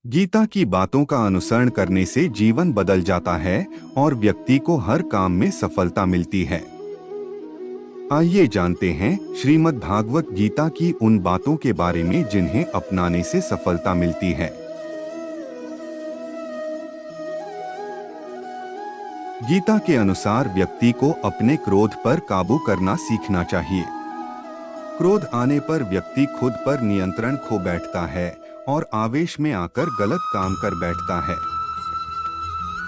गीता की बातों का अनुसरण करने से जीवन बदल जाता है और व्यक्ति को हर काम में सफलता मिलती है। आइए जानते हैं श्रीमद् भागवत गीता की उन बातों के बारे में जिन्हें अपनाने से सफलता मिलती है। गीता के अनुसार व्यक्ति को अपने क्रोध पर काबू करना सीखना चाहिए। क्रोध आने पर व्यक्ति खुद पर नियंत्रण खो बैठता है और आवेश में आकर गलत काम कर बैठता है।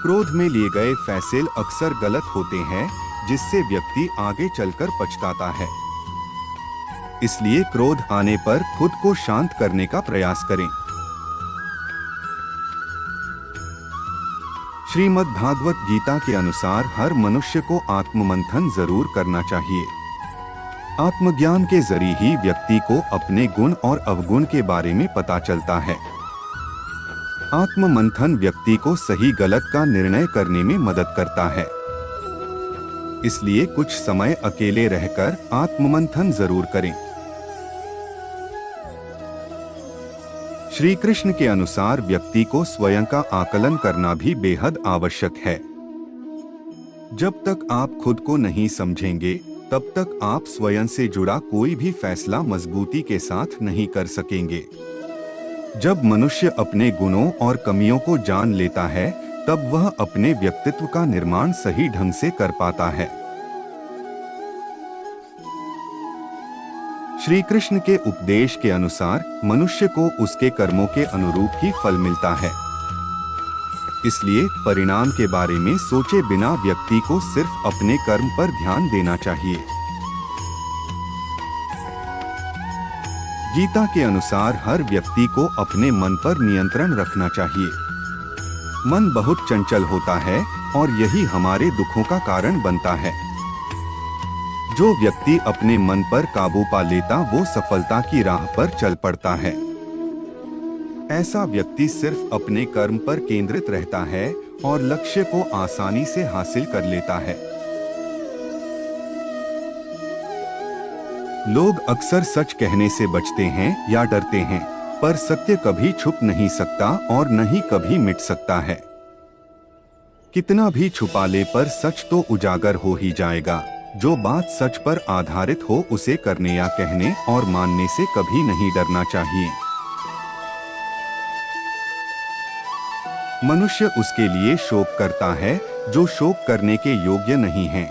क्रोध में लिए गए फैसले अक्सर गलत होते हैं, जिससे व्यक्ति आगे चलकर पछताता है। इसलिए क्रोध आने पर खुद को शांत करने का प्रयास करें। श्रीमद् भागवत गीता के अनुसार हर मनुष्य को आत्ममंथन जरूर करना चाहिए। आत्मज्ञान के जरिए ही व्यक्ति को अपने गुण और अवगुण के बारे में पता चलता है। आत्ममंथन व्यक्ति को सही गलत का निर्णय करने में मदद करता है। इसलिए कुछ समय अकेले रहकर आत्ममंथन जरूर करें। श्री कृष्ण के अनुसार व्यक्ति को स्वयं का आकलन करना भी बेहद आवश्यक है। जब तक आप खुद को नहीं समझेंगे, तब तक आप स्वयं से जुड़ा कोई भी फैसला मजबूती के साथ नहीं कर सकेंगे। जब मनुष्य अपने गुणों और कमियों को जान लेता है, तब वह अपने व्यक्तित्व का निर्माण सही ढंग से कर पाता है। श्री कृष्ण के उपदेश के अनुसार मनुष्य को उसके कर्मों के अनुरूप ही फल मिलता है। इसलिए परिणाम के बारे में सोचे बिना व्यक्ति को सिर्फ अपने कर्म पर ध्यान देना चाहिए। गीता के अनुसार हर व्यक्ति को अपने मन पर नियंत्रण रखना चाहिए। मन बहुत चंचल होता है और यही हमारे दुखों का कारण बनता है। जो व्यक्ति अपने मन पर काबू पा लेता, वो सफलता की राह पर चल पड़ता है। ऐसा व्यक्ति सिर्फ अपने कर्म पर केंद्रित रहता है और लक्ष्य को आसानी से हासिल कर लेता है। लोग अक्सर सच कहने से बचते हैं या डरते हैं, पर सत्य कभी छुप नहीं सकता और न ही कभी मिट सकता है। कितना भी छुपा ले पर सच तो उजागर हो ही जाएगा। जो बात सच पर आधारित हो, उसे करने या कहने और मानने से कभी नहीं डरना चाहिए। मनुष्य उसके लिए शोक करता है जो शोक करने के योग्य नहीं है,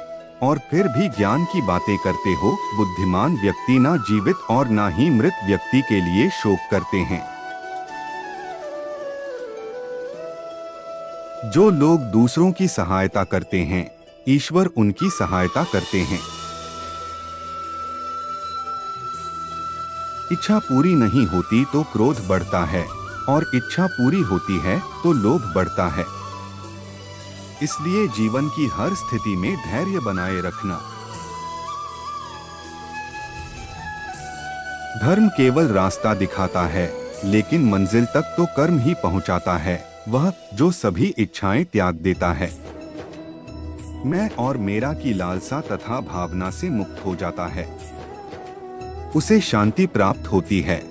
और फिर भी ज्ञान की बातें करते हो। बुद्धिमान व्यक्ति ना जीवित और ना ही मृत व्यक्ति के लिए शोक करते हैं। जो लोग दूसरों की सहायता करते हैं, ईश्वर उनकी सहायता करते हैं। इच्छा पूरी नहीं होती तो क्रोध बढ़ता है, और इच्छा पूरी होती है तो लोभ बढ़ता है। इसलिए जीवन की हर स्थिति में धैर्य बनाए रखना। धर्म केवल रास्ता दिखाता है, लेकिन मंजिल तक तो कर्म ही पहुंचाता है। वह जो सभी इच्छाएं त्याग देता है, मैं और मेरा की लालसा तथा भावना से मुक्त हो जाता है, उसे शांति प्राप्त होती है।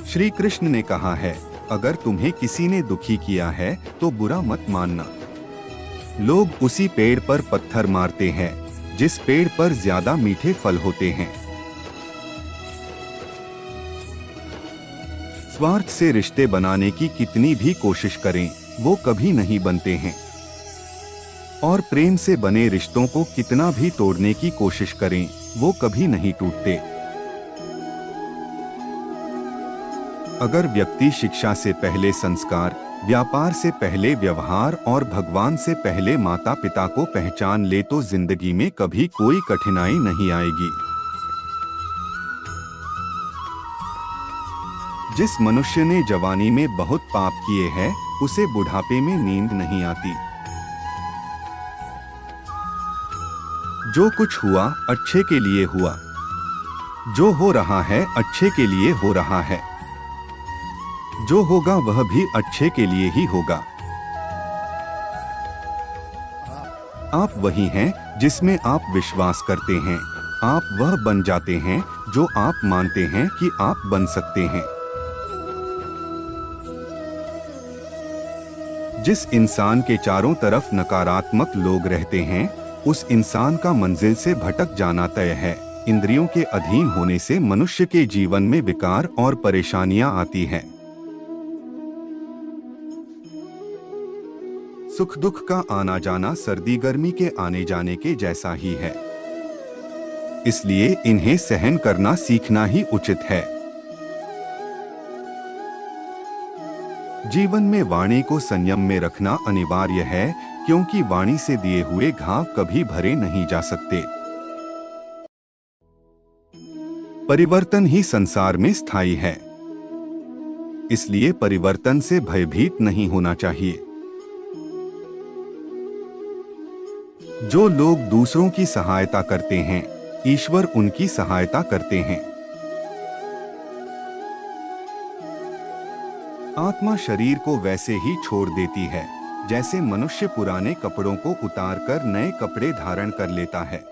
श्री कृष्ण ने कहा है, अगर तुम्हें किसी ने दुखी किया है तो बुरा मत मानना। लोग उसी पेड़ पर पत्थर मारते हैं जिस पेड़ पर ज्यादा मीठे फल होते हैं। स्वार्थ से रिश्ते बनाने की कितनी भी कोशिश करें, वो कभी नहीं बनते हैं। और प्रेम से बने रिश्तों को कितना भी तोड़ने की कोशिश करें, वो कभी नहीं टूटते। अगर व्यक्ति शिक्षा से पहले संस्कार, व्यापार से पहले व्यवहार और भगवान से पहले माता पिता को पहचान ले, तो जिंदगी में कभी कोई कठिनाई नहीं आएगी। जिस मनुष्य ने जवानी में बहुत पाप किए हैं, उसे बुढ़ापे में नींद नहीं आती। जो कुछ हुआ अच्छे के लिए हुआ, जो हो रहा है अच्छे के लिए हो रहा है, जो होगा वह भी अच्छे के लिए ही होगा। आप वही हैं जिसमें आप विश्वास करते हैं। आप वह बन जाते हैं जो आप मानते हैं कि आप बन सकते हैं। जिस इंसान के चारों तरफ नकारात्मक लोग रहते हैं, उस इंसान का मंजिल से भटक जाना तय है। इंद्रियों के अधीन होने से मनुष्य के जीवन में विकार और परेशानियां आती हैं। सुख दुख का आना जाना सर्दी गर्मी के आने जाने के जैसा ही है, इसलिए इन्हें सहन करना सीखना ही उचित है। जीवन में वाणी को संयम में रखना अनिवार्य है, क्योंकि वाणी से दिए हुए घाव कभी भरे नहीं जा सकते। परिवर्तन ही संसार में स्थायी है, इसलिए परिवर्तन से भयभीत नहीं होना चाहिए। जो लोग दूसरों की सहायता करते हैं, ईश्वर उनकी सहायता करते हैं। आत्मा शरीर को वैसे ही छोड़ देती है, जैसे मनुष्य पुराने कपड़ों को उतारकर नए कपड़े धारण कर लेता है।